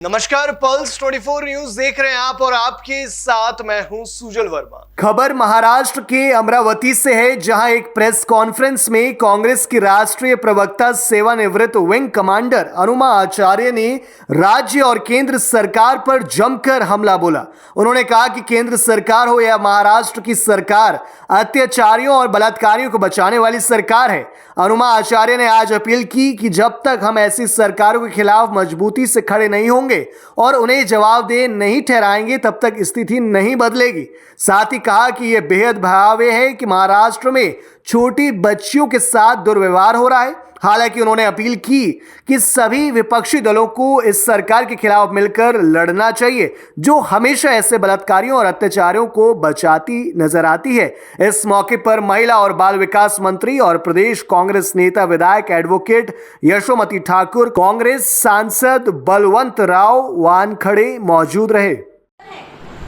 नमस्कार, pulse 24 news देख रहे हैं आप और आपके साथ मैं हूं सुजल वर्मा। खबर महाराष्ट्र के अमरावती से है, जहां एक प्रेस कॉन्फ्रेंस में कांग्रेस की राष्ट्रीय प्रवक्ता सेवानिवृत्त विंग कमांडर अनुमा आचार्य ने राज्य और केंद्र सरकार पर जमकर हमला बोला। उन्होंने कहा कि केंद्र सरकार हो या महाराष्ट्र की सरकार, अत्याचारियों और बलात्कारियों को बचाने वाली सरकार है। अनुमा आचार्य ने आज अपील की कि जब तक हम ऐसी सरकारों के खिलाफ मजबूती से खड़े नहीं होंगे और उन्हें जवाबदेह नहीं ठहराएंगे, तब तक स्थिति नहीं बदलेगी। साथ ही कहा कि यह बेहद भयावह है कि महाराष्ट्र में छोटी बच्चियों के साथ दुर्व्यवहार हो रहा है। हालांकि उन्होंने अपील की कि सभी विपक्षी दलों को इस सरकार के खिलाफ मिलकर लड़ना चाहिए, जो हमेशा ऐसे बलात्कारियों और अत्याचारियों को बचाती नजर आती है। इस मौके पर महिला और बाल विकास मंत्री और प्रदेश कांग्रेस नेता विधायक एडवोकेट यशोमती ठाकुर, कांग्रेस सांसद बलवंत राव वानखड़े मौजूद रहे।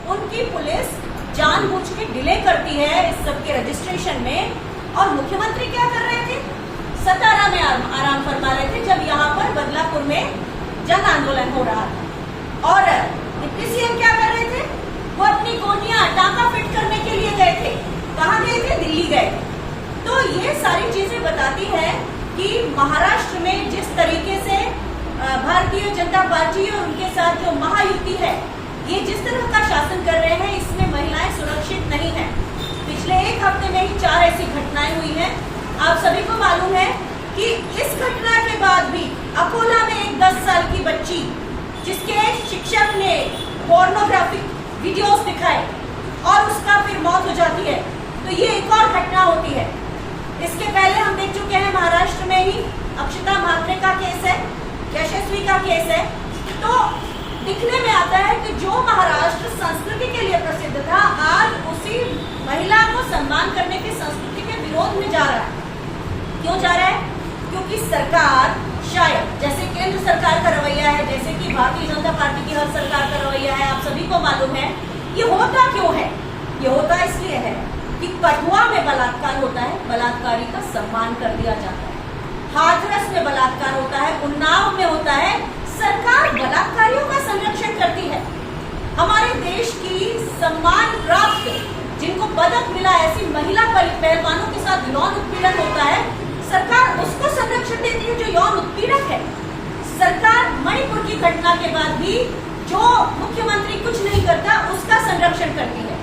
उनकी पुलिस जानबूझ के डिले करती है इस सब के रजिस्ट्रेशन में, और मुख्यमंत्री क्या कर रहे थे? सतारा में आराम फरमा रहे थे, जब यहाँ पर बदलापुर में जन आंदोलन हो रहा था। और डिप्टी सीएम क्या कर रहे थे? वो अपनी गोलियां टांका फिट करने के लिए गए थे। कहाँ गए थे? दिल्ली गए। तो ये सारी चीजें बताती है कि महाराष्ट्र में जिस तरीके से भारतीय जनता पार्टी और उनके साथ जो महायुति है, ये जिस तरह का शासन कर रहे हैं, इसमें महिलाएं सुरक्षित नहीं है। पिछले एक हफ्ते में ही 4 ऐसी घटनाएं हुई हैं। आप सभी को मालूम है कि इस घटना के बाद भी अकोला में एक 10 साल की बच्ची, जिसके शिक्षक ने पोर्नोग्राफिक वीडियोस दिखाए और उसका फिर मौत हो जाती है, तो ये एक और घटना होती है। इसके पहले हम देख चुके हैं महाराष्ट्र में ही अक्षता म्हात्रे का केस है, यशस्वी का केस है। तो दिखने में आता है कि जो महाराष्ट्र संस्कृति के लिए प्रसिद्ध था, आज उसी महिला को सम्मान करने की संस्कृति के विरोध में जा रहा है। क्यों जा रहा है? क्योंकि सरकार शायद, जैसे केंद्र सरकार का रवैया है, जैसे कि भारतीय जनता पार्टी की हर सरकार का रवैया है, आप सभी को मालूम है। ये होता क्यों है? ये होता इसलिए है कि कठुआ में बलात्कार होता है, बलात्कारी का सम्मान कर दिया जाता है। हाथरस में बलात्कार होता है, उन्नाव में होता है, सरकार बलात्कारियों का संरक्षण करती है। हमारे देश की सम्मान प्राप्त, जिनको पदक मिला, ऐसी महिला पहलवानों के साथ यौन उत्पीड़न होता है, सरकार उसको संरक्षण देती है जो यौन उत्पीड़क है। सरकार मणिपुर की घटना के बाद भी जो मुख्यमंत्री कुछ नहीं करता, उसका संरक्षण करती है।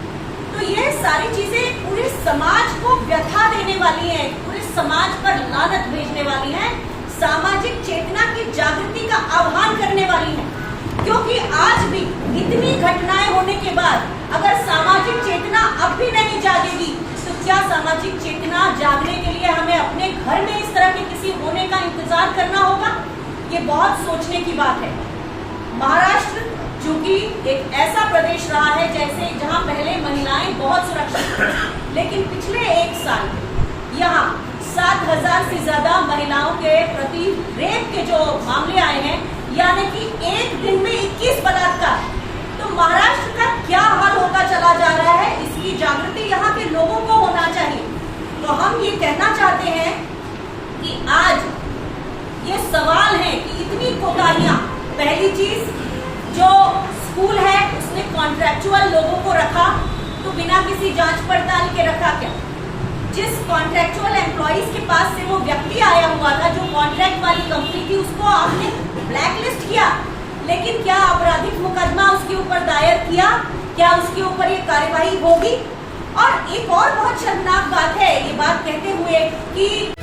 तो ये सारी चीजें पूरे समाज को व्यथा देने वाली हैं, पूरे समाज पर लानत भेजने वाली हैं, सामाजिक चेतना की जागृति का आह्वान करने वाली है। क्योंकि आज भी इतनी घटनाएं होने के बाद अगर सामाजिक चेतना अब भी नहीं जागेगी, तो क्या सामाजिक चेतना जागने के लिए हमें अपने घर में इस तरह के किसी होने का इंतजार करना होगा? ये बहुत सोचने की बात है। महाराष्ट्र चूंकि एक ऐसा प्रदेश रहा है जैसे जहां पहले महिलाएं बहुत सुरक्षित थी, लेकिन पिछले 1 साल यहाँ 7,000 से ज्यादा महिलाओं के प्रति रेप के जो मामले आए हैं, यानी कि एक दिन में 21 बलात्कार। तो महाराष्ट्र का क्या हाल होता चला जा रहा है, इसकी जागृति यहाँ के लोगों को होना चाहिए। तो हम ये कहना चाहते हैं कि आज ये सवाल है कि इतनी कोताहियां, पहली चीज जो स्कूल है उसने कॉन्ट्रैक्चुअल लोगों को रखा, तो बिना किसी जांच पड़ताल के रखा क्या? जिस कॉन्ट्रैक्चुअल एम्प्लॉइज के पास से वो व्यक्ति आया हुआ था, जो कॉन्ट्रैक्ट वाली कंपनी थी, उसको आपने ब्लैकलिस्ट किया, लेकिन क्या आपराधिक मुकदमा उसके ऊपर दायर किया? क्या उसके ऊपर ये कार्यवाही होगी? और एक और बहुत शर्मनाक बात है, ये बात कहते हुए कि